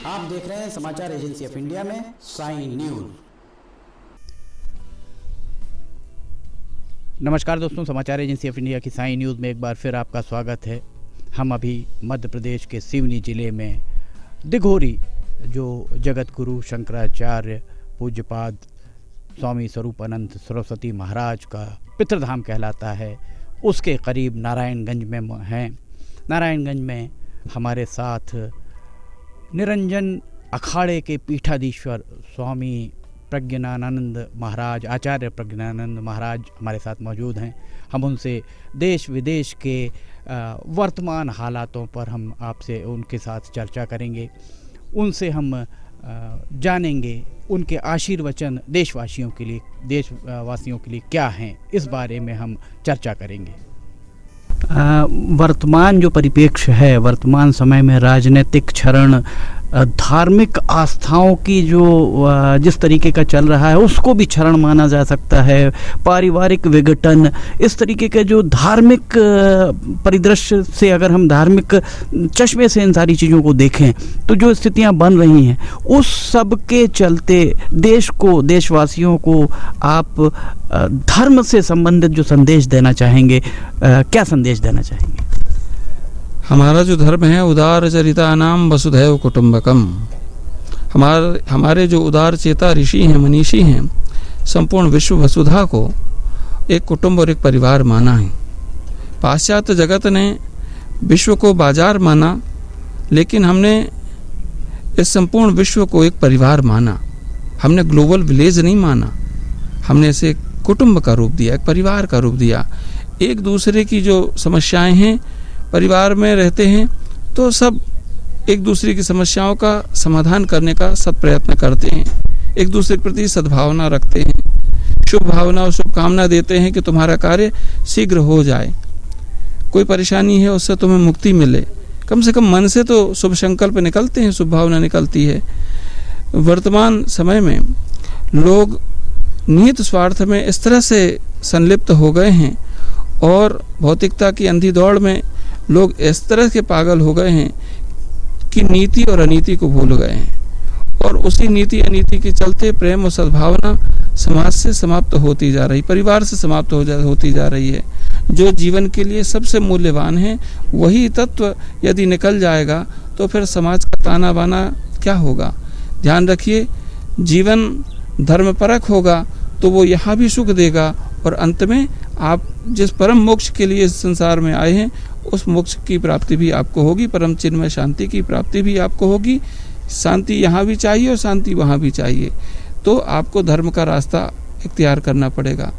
आप देख रहे हैं समाचार एजेंसी ऑफ इंडिया में साई न्यूज। नमस्कार दोस्तों, समाचार एजेंसी ऑफ इंडिया की साई न्यूज़ में एक बार फिर आपका स्वागत है। हम अभी मध्य प्रदेश के सिवनी जिले में दिघोरी, जो जगत गुरु शंकराचार्य पूज्यपाद स्वामी स्वरूपानंद सरस्वती महाराज का पितृधाम कहलाता है, उसके करीब नारायणगंज में हैं। नारायणगंज में हमारे साथ निरंजन अखाड़े के पीठाधीश्वर स्वामी प्रज्ञानानंद महाराज, आचार्य प्रज्ञानानंद महाराज हमारे साथ मौजूद हैं। हम उनसे देश विदेश के वर्तमान हालातों पर हम आपसे उनके साथ चर्चा करेंगे। उनसे हम जानेंगे उनके आशीर्वचन देशवासियों के लिए क्या हैं, इस बारे में हम चर्चा करेंगे। वर्तमान जो परिप्रेक्ष्य है, वर्तमान समय में राजनीतिक क्षरण, धार्मिक आस्थाओं की जो जिस तरीके का चल रहा है उसको भी क्षरण माना जा सकता है। पारिवारिक विघटन, इस तरीके के जो धार्मिक परिदृश्य से अगर हम धार्मिक चश्मे से इन सारी चीज़ों को देखें तो जो स्थितियां बन रही हैं, उस सब के चलते देश को, देशवासियों को आप धर्म से संबंधित जो संदेश देना चाहेंगे, क्या संदेश देना चाहेंगे? हमारा जो धर्म है उदार चरिता नाम वसुधैव कुटुंबकम। हमारे जो उदार चेता ऋषि हैं, मनीषी हैं, संपूर्ण विश्व वसुधा को एक कुटुंब और एक परिवार माना है। पाश्चात्य जगत ने विश्व को बाजार माना, लेकिन हमने इस संपूर्ण विश्व को एक परिवार माना। हमने ग्लोबल विलेज नहीं माना, हमने इसे कुटुंब का रूप दिया, एक परिवार का रूप दिया। एक दूसरे की जो समस्याएं हैं, परिवार में रहते हैं तो सब एक दूसरे की समस्याओं का समाधान करने का सत प्रयत्न करते हैं, एक दूसरे के प्रति सद्भावना रखते हैं, शुभ भावना और शुभकामना देते हैं कि तुम्हारा कार्य शीघ्र हो जाए, कोई परेशानी है उससे तुम्हें मुक्ति मिले। कम से कम मन से तो शुभ संकल्प निकलते हैं, शुभ भावना निकलती है। वर्तमान समय में लोग निहित स्वार्थ में इस तरह से संलिप्त हो गए हैं और भौतिकता की अंधी दौड़ में लोग इस तरह के पागल हो गए हैं कि नीति और अनीति को भूल गए हैं, और उसी नीति अनीति के चलते प्रेम और सद्भावना समाज से समाप्त होती जा रही, परिवार से समाप्त होती जा रही है। जो जीवन के लिए सबसे मूल्यवान है वही तत्व यदि निकल जाएगा तो फिर समाज का ताना बाना क्या होगा? ध्यान रखिए, जीवन धर्मपरक होगा तो वो यहाँ भी सुख देगा और अंत में आप जिस परम मोक्ष के लिए इस संसार में आए हैं उस मोक्ष की प्राप्ति भी आपको होगी, परम चिन्मय शांति की प्राप्ति भी आपको होगी। शांति यहाँ भी चाहिए और शांति वहाँ भी चाहिए, तो आपको धर्म का रास्ता इख्तियार करना पड़ेगा।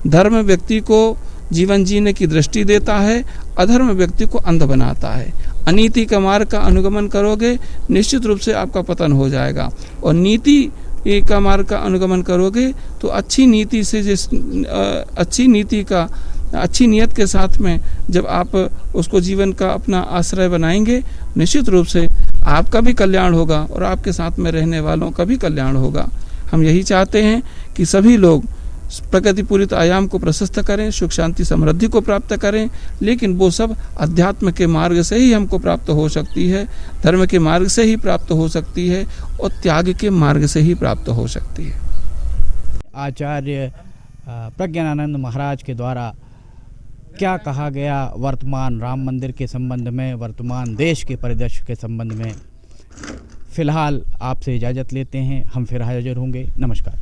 धर्म व्यक्ति को जीवन जीने की दृष्टि देता है, अधर्म व्यक्ति को अंध बनाता है। अनीति का मार्ग का अनुगमन करोगे निश्चित रूप से आपका पतन हो जाएगा, और नीति का मार्ग का अनुगमन करोगे तो अच्छी नीति से अच्छी नीयत के साथ में जब आप उसको जीवन का अपना आश्रय बनाएंगे, निश्चित रूप से आपका भी कल्याण होगा और आपके साथ में रहने वालों का भी कल्याण होगा। हम यही चाहते हैं कि सभी लोग प्रगति पूरित आयाम को प्रशस्त करें, सुख शांति समृद्धि को प्राप्त करें, लेकिन वो सब अध्यात्म के मार्ग से ही हमको प्राप्त हो सकती है, धर्म के मार्ग से ही प्राप्त हो सकती है और त्याग के मार्ग से ही प्राप्त हो सकती है। आचार्य प्रज्ञानानंद महाराज के द्वारा क्या कहा गया वर्तमान राम मंदिर के संबंध में, वर्तमान देश के परिदृश्य के संबंध में, फिलहाल आपसे इजाज़त लेते हैं। हम फिर हाजिर होंगे। नमस्कार।